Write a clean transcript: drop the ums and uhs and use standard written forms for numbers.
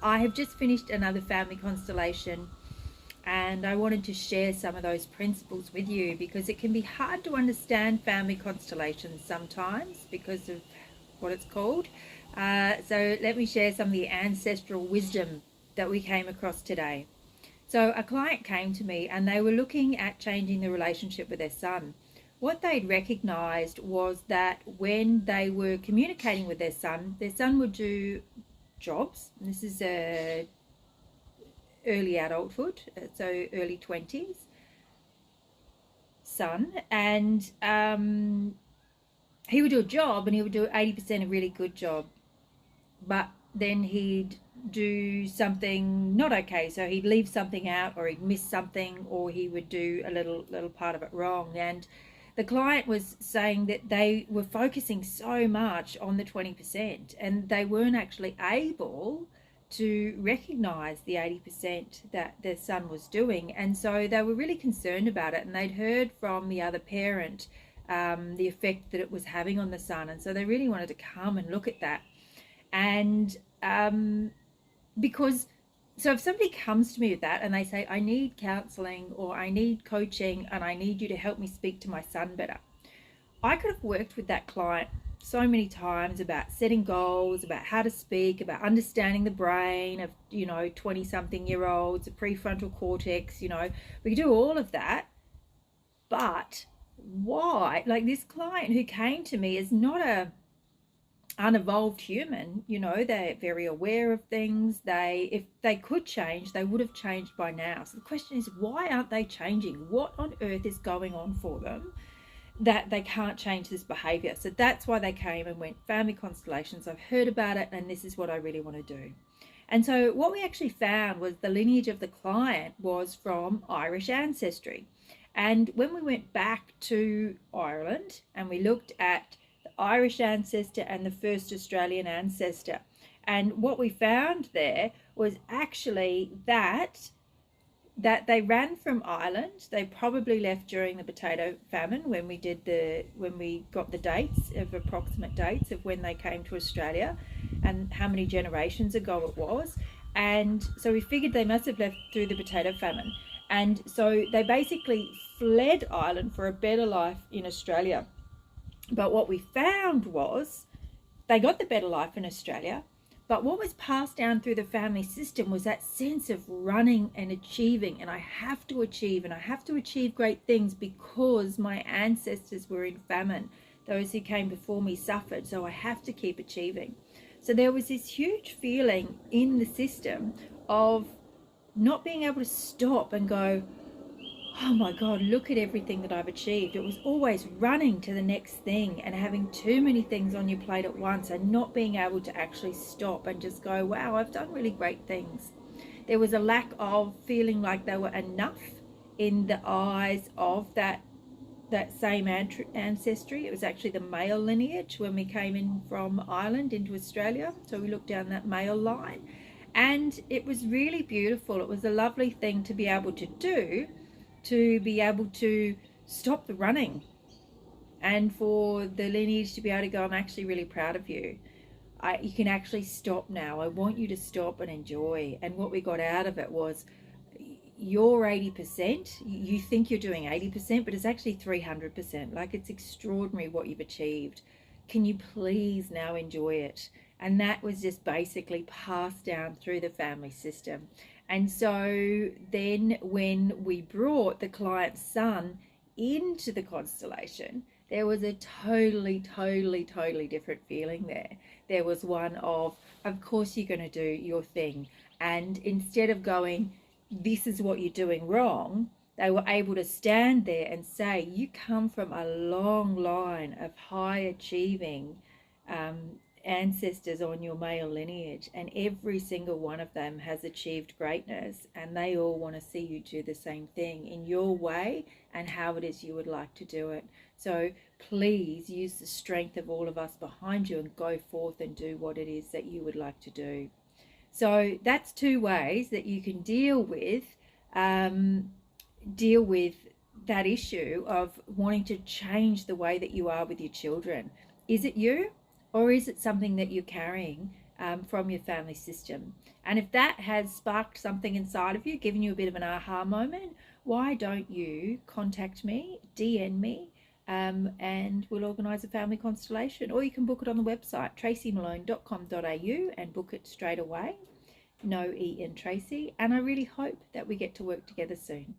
I have just finished another family constellation, and I wanted to share some of those principles with you because it can be hard to understand family constellations sometimes because of what it's called. So let me share some of the ancestral wisdom that we came across today. So a client came to me and they were looking at changing the relationship with their son. What they'd recognized was that when they were communicating with their son would do jobs. This is early adulthood, so early 20s son, and he would do a job and he would do 80% a really good job, but then he'd do something not okay, so he'd leave something out or he'd miss something or he would do a little part of it wrong. And the client was saying that they were focusing so much on the 20% and they weren't actually able to recognize the 80% that their son was doing. And so they were really concerned about it, and they'd heard from the other parent the effect that it was having on the son. And so they really wanted to come and look at that. And because, so if somebody comes to me with that and they say, I need counseling or I need coaching and I need you to help me speak to my son better, I could have worked with that client so many times about setting goals, about how to speak, about understanding the brain of, 20 something year olds, the prefrontal cortex, we do all of that. But why? Like, this client who came to me is not a unevolved human. They're very aware of things. If they could change, they would have changed by now. So the question is, why aren't they changing? What on earth is going on for them that they can't change this behavior? So that's why they came and went, family constellations, I've heard about it and this is what I really want to do. And so what we actually found was the lineage of the client was from Irish ancestry. And when we went back to Ireland and we looked at the Irish ancestor and the first Australian ancestor, and what we found there was actually that they ran from Ireland. They probably left during the potato famine when we got the dates of approximate dates of when they came to Australia and how many generations ago it was. And so we figured they must have left through the potato famine. And so they basically fled Ireland for a better life in Australia. But what we found was they got the better life in Australia, but what was passed down through the family system was that sense of running and achieving, and I have to achieve, and I have to achieve great things because my ancestors were in famine. Those who came before me suffered, so I have to keep achieving. So there was this huge feeling in the system of not being able to stop and go, oh my God, look at everything that I've achieved. It was always running to the next thing and having too many things on your plate at once and not being able to actually stop and just go, wow, I've done really great things. There was a lack of feeling like they were enough in the eyes of that same ancestry. It was actually the male lineage when we came in from Ireland into Australia. So we looked down that male line and it was really beautiful. It was a lovely thing to be able to do, to be able to stop the running and for the lineage to be able to go, I'm actually really proud of you. You can actually stop now. I want you to stop and enjoy. And what we got out of it was, you're 80%, you think you're doing 80%, but it's actually 300%. Like, it's extraordinary what you've achieved. Can you please now enjoy it? And that was just basically passed down through the family system. And so then when we brought the client's son into the constellation, there was a totally different feeling there. There was one of course you're going to do your thing. And instead of going, this is what you're doing wrong, they were able to stand there and say, you come from a long line of high achieving ancestors on your male lineage, and every single one of them has achieved greatness, and they all want to see you do the same thing in your way and how it is you would like to do it. So please use the strength of all of us behind you and go forth and do what it is that you would like to do. So that's two ways that you can deal with that issue of wanting to change the way that you are with your children. Is it you, or is it something that you're carrying from your family system. And if that has sparked something inside of you, given you a bit of an aha moment, why don't you contact me, DM me, and we'll organise a family constellation. Or you can book it on the website, tracymalone.com.au, and book it straight away. No E in Tracy. And I really hope that we get to work together soon.